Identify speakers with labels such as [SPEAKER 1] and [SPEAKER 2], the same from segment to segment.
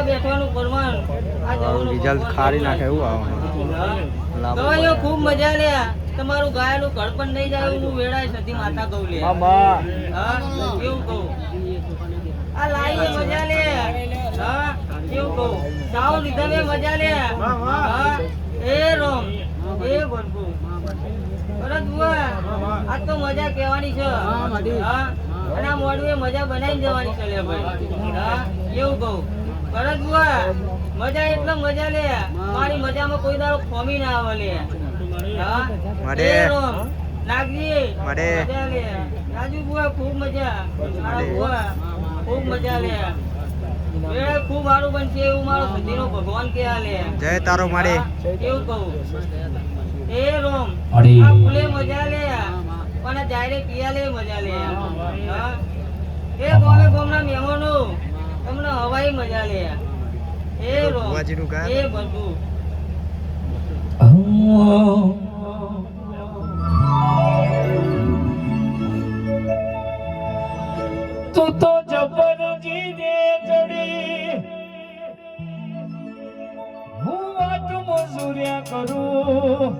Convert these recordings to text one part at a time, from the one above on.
[SPEAKER 1] બેઠવાનું પરમાન આ જવાનું
[SPEAKER 2] રિઝલ્ટ ખારી નાખે એવું આવવાનું
[SPEAKER 1] ગવાયો ખૂબ મજા લે તમારું ગાયેલું ઘર પણ નહીં જાય હું વેળાય સતી માતા કહું લે હા કેવું કહું આ લાઈએ મજા લે હા કેવું કહું ચાવ લીધા મે મજા લે હા એ રોમ એ બનકુ પરત બુઆ આ તો મજા કહેવાની છે હા અને આ મોડું મજા બનાવીને જવાની છે લે ભાઈ હા એવું કહું પરત બુઆ મજા એટલે મજા લે મારી મજામાં કોઈ દાડો ખોમી ના આવે લે હા
[SPEAKER 2] મળે
[SPEAKER 1] નાગજી
[SPEAKER 2] મળે
[SPEAKER 1] મજા લે રાજુ બુઆ ખૂબ મજા મારા બુઆ ખૂબ મજા લે એ ખૂબ સારું બનશે એવું મારો સતીનો ભગવાન કે આ લે
[SPEAKER 2] જય તારો મળે
[SPEAKER 1] કેવું કહું એ રોમ આ ફૂલે મજા લે પણ જાયરે પિયા લે મજા લે હા એ ગોમે ગોમના મહેમાનો તમને હવાઈ મજા લે એ રોમ એ બધું
[SPEAKER 3] તું તો જબરજી દે ચડી હું વાટ મજૂર્યા કરું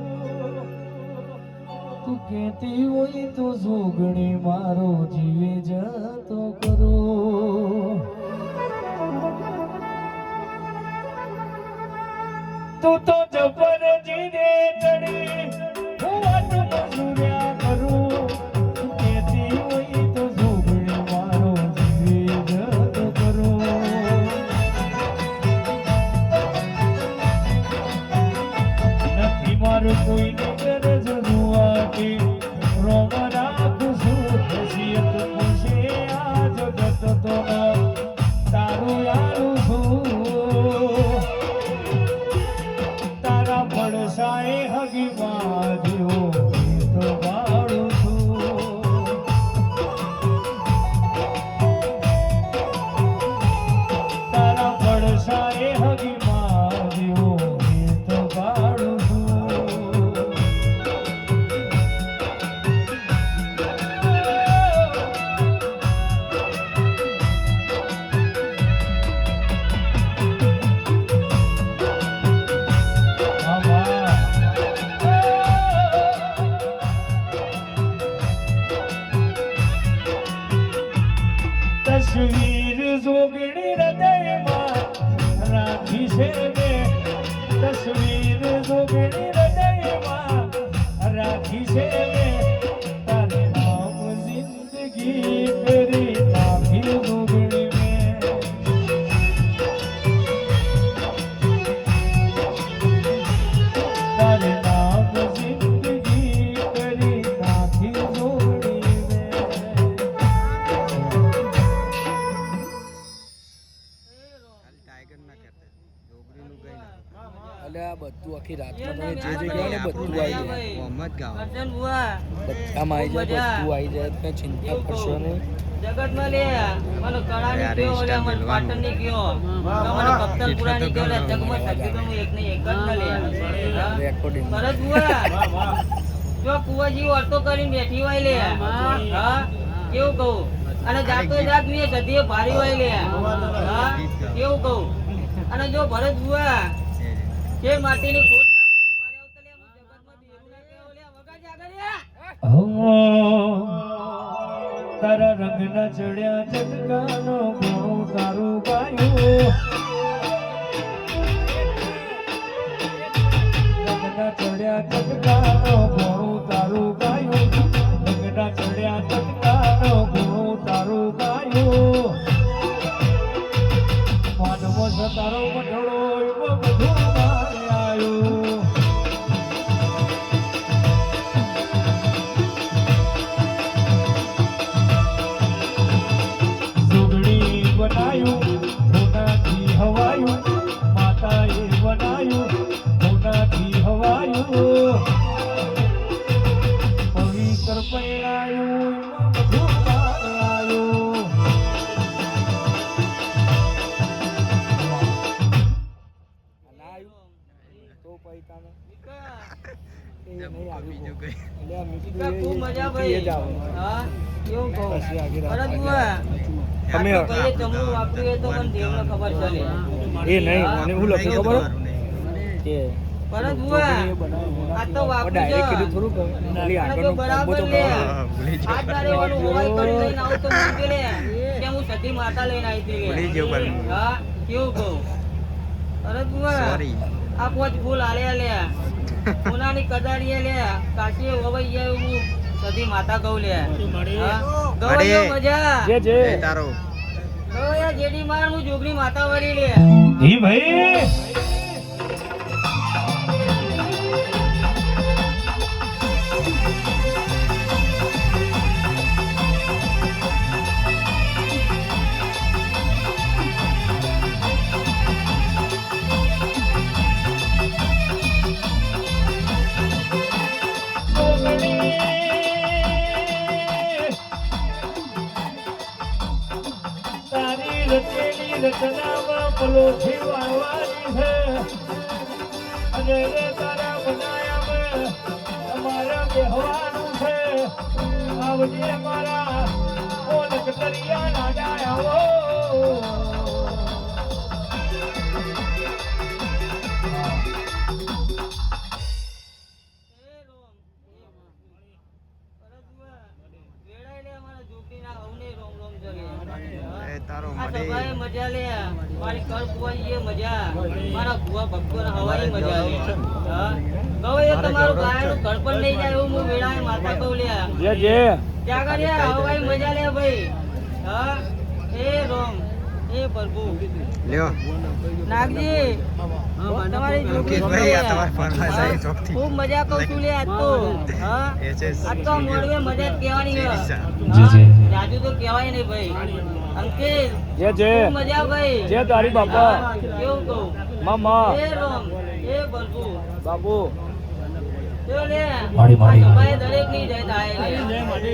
[SPEAKER 3] તું કહેતી હોય તો જોગણી મારો જીવે જતો કરો તું તો જબરજી દે ચડી હું વાટ મજૂર્યા કરું તું કહેતી હોય તો જોગણી મારો જીવે જતો કરો નથી મારું કોઈને ગરજ રૂવાતી રોમ રાખું છું હસીયત ખુશે આ જગત તો તારું યારું છું તારા પડસાએ હગી બાંધ્યો તો વાળું છું તારા પડસાએ હગી બાંધ્યો તો વાળું છું તસવીર જોગણી હૃદયમાં રાખી છે મેં તસવીર જોગણી હૃદયમાં રાખી છે મેં તારે નામ જિંદગી કરી નાખી જોગણી મેં તારે નામ જિંદગી કરી નાખી જોગણી મેં
[SPEAKER 2] ટાઈગર ના કરતા ડોગરીનું ગઈ ના
[SPEAKER 4] અલે આ બધું આખી રાતમાં તમે જે જે કહો ને બધું આવી જાય
[SPEAKER 2] મોહમ્મદ ગાવ
[SPEAKER 1] અર્જન બુઆ
[SPEAKER 4] બધામાં આવી જાય બધું આવી જાય તમે ચિંતા કરશો નહીં
[SPEAKER 1] જગતમાં લે મને કળાની કયો ઓલે મને પાટણની કયો મને કપ્તનપુરાની કયો લે જગમાં સકીનો એક ને એક જ ન લે
[SPEAKER 4] રેકોર્ડિંગ
[SPEAKER 1] પરત બુઆ જો કુવાજી ઓરતો કરીને બેઠી હોય લે હા કેવું કહું અને જાતો જાત મે ગધીએ ભારી હોય લે હા કેવું કહું અને જો ભરત બુઆ કે માટીની ખોટ ના પૂરી પાડે આવતો લે હું જગતમાં બેરું ના કેવો લે વગાડી આગળ લે
[SPEAKER 3] તારા રંગના ચડ્યા ચટકાનો ઘણું તારું ગાયું રંગના ચડ્યા ચટકાનો ઘણું તારું ગાયું રંગના ચડ્યા ચટકાનો ઘણું તારું ગાયું માનવો છે તારો મઢડો એવો બધું મારે આવ્યું જોગણી બનાયું હોનાથી હવાયું માતાએ બનાયું હોનાથી હવાયું પવિત્ર પહેરાયું એમાં બધું મારે આવ્યું
[SPEAKER 4] તો પૈતાનો
[SPEAKER 2] બીજું કઈ
[SPEAKER 4] એટલે આ મીઠું
[SPEAKER 1] કા
[SPEAKER 4] એ-
[SPEAKER 1] ખૂબ મજા
[SPEAKER 4] એ
[SPEAKER 1] ભાઈ
[SPEAKER 4] જ આવે.
[SPEAKER 1] હા કેવું કહું
[SPEAKER 4] પછી આગળ
[SPEAKER 1] ભરત બુઆ
[SPEAKER 4] તમે
[SPEAKER 1] આ તો કઈએ ચમડું વાપર્યું એ તો મને દેવને ખબર ચાલે
[SPEAKER 4] એ નહીં મને શું લખ્યું ખબર કે
[SPEAKER 1] ભરત બુઆ આ તો વાપર્યું છે
[SPEAKER 4] ડાયરેક્ટ કીધું થોડું કહે
[SPEAKER 1] અને
[SPEAKER 4] ખાલી આગળનો
[SPEAKER 1] જો બરાબર
[SPEAKER 4] કોમ્બો તો
[SPEAKER 1] લે
[SPEAKER 2] ભૂલી
[SPEAKER 1] આ તારે ઓલું હવાઈ કરી લઈને આવું તો મૂકી લે કે હું સતી માતા લઈને આવી હતી
[SPEAKER 2] ભૂલી
[SPEAKER 1] લે.
[SPEAKER 2] ગયો પણ
[SPEAKER 1] હા કેવું કહું ભરત બુઆ
[SPEAKER 2] સોરી
[SPEAKER 1] આ પોચ ફૂલ આલે લે સોનાની કદાડીએ લે કાશી હોવાઈ જાય હું સતી માતા કહું લે હા ગવાયો મજા
[SPEAKER 4] જે
[SPEAKER 2] એ તારો
[SPEAKER 1] ગવાયા જેડી માર હું જોગની માતા વળી લે
[SPEAKER 3] ઈ ભાઈ તારી રચેલી રચનામાં પલોઠી વાળવાની છે અને રે તારા બનાયામાં તમારા બેહવાનું છે આવજે મારા ઓલક દરિયા ના ડાયાઓ
[SPEAKER 2] એ તારો
[SPEAKER 1] આ
[SPEAKER 2] મળી
[SPEAKER 1] સભાએ મજા લે મારી કર કુવાઈએ મજા મારા ભુવા ભક્તોને હવાઈ મજા લે હા ગવાઈએ તમારું ગાયનું ઘર પણ લઈ જાય એવું હું વેળાએ માતા કહું લે
[SPEAKER 4] જે
[SPEAKER 1] ત્યાં આગળ યાર હવાઈ મજા લે ભાઈ હા એ રોમ એ પ્રભુ
[SPEAKER 2] લ્યો
[SPEAKER 1] નાગજી તમારી
[SPEAKER 2] મુકેશભાઈ આ તમારે ફરવા જાય ચોકથી
[SPEAKER 1] ખૂબ મજા કહું છું લે આજ તો હા
[SPEAKER 2] એ છે
[SPEAKER 1] આજ તો મોડવે મજા જ કહેવાની છે
[SPEAKER 3] જી, જી.
[SPEAKER 1] જાજુ તો કહેવાય નહીં ભાઈ અંકિત
[SPEAKER 4] જે
[SPEAKER 1] ખૂબ મજા ભાઈ
[SPEAKER 4] જે તારી બાપા
[SPEAKER 1] હા, કેવું કહું
[SPEAKER 4] મામા
[SPEAKER 1] એ રોમ એ પ્રભુ
[SPEAKER 4] બાપુ
[SPEAKER 1] જો લે
[SPEAKER 3] માડી, માડી.
[SPEAKER 1] આ સભાએ દરેકની જય થાય લે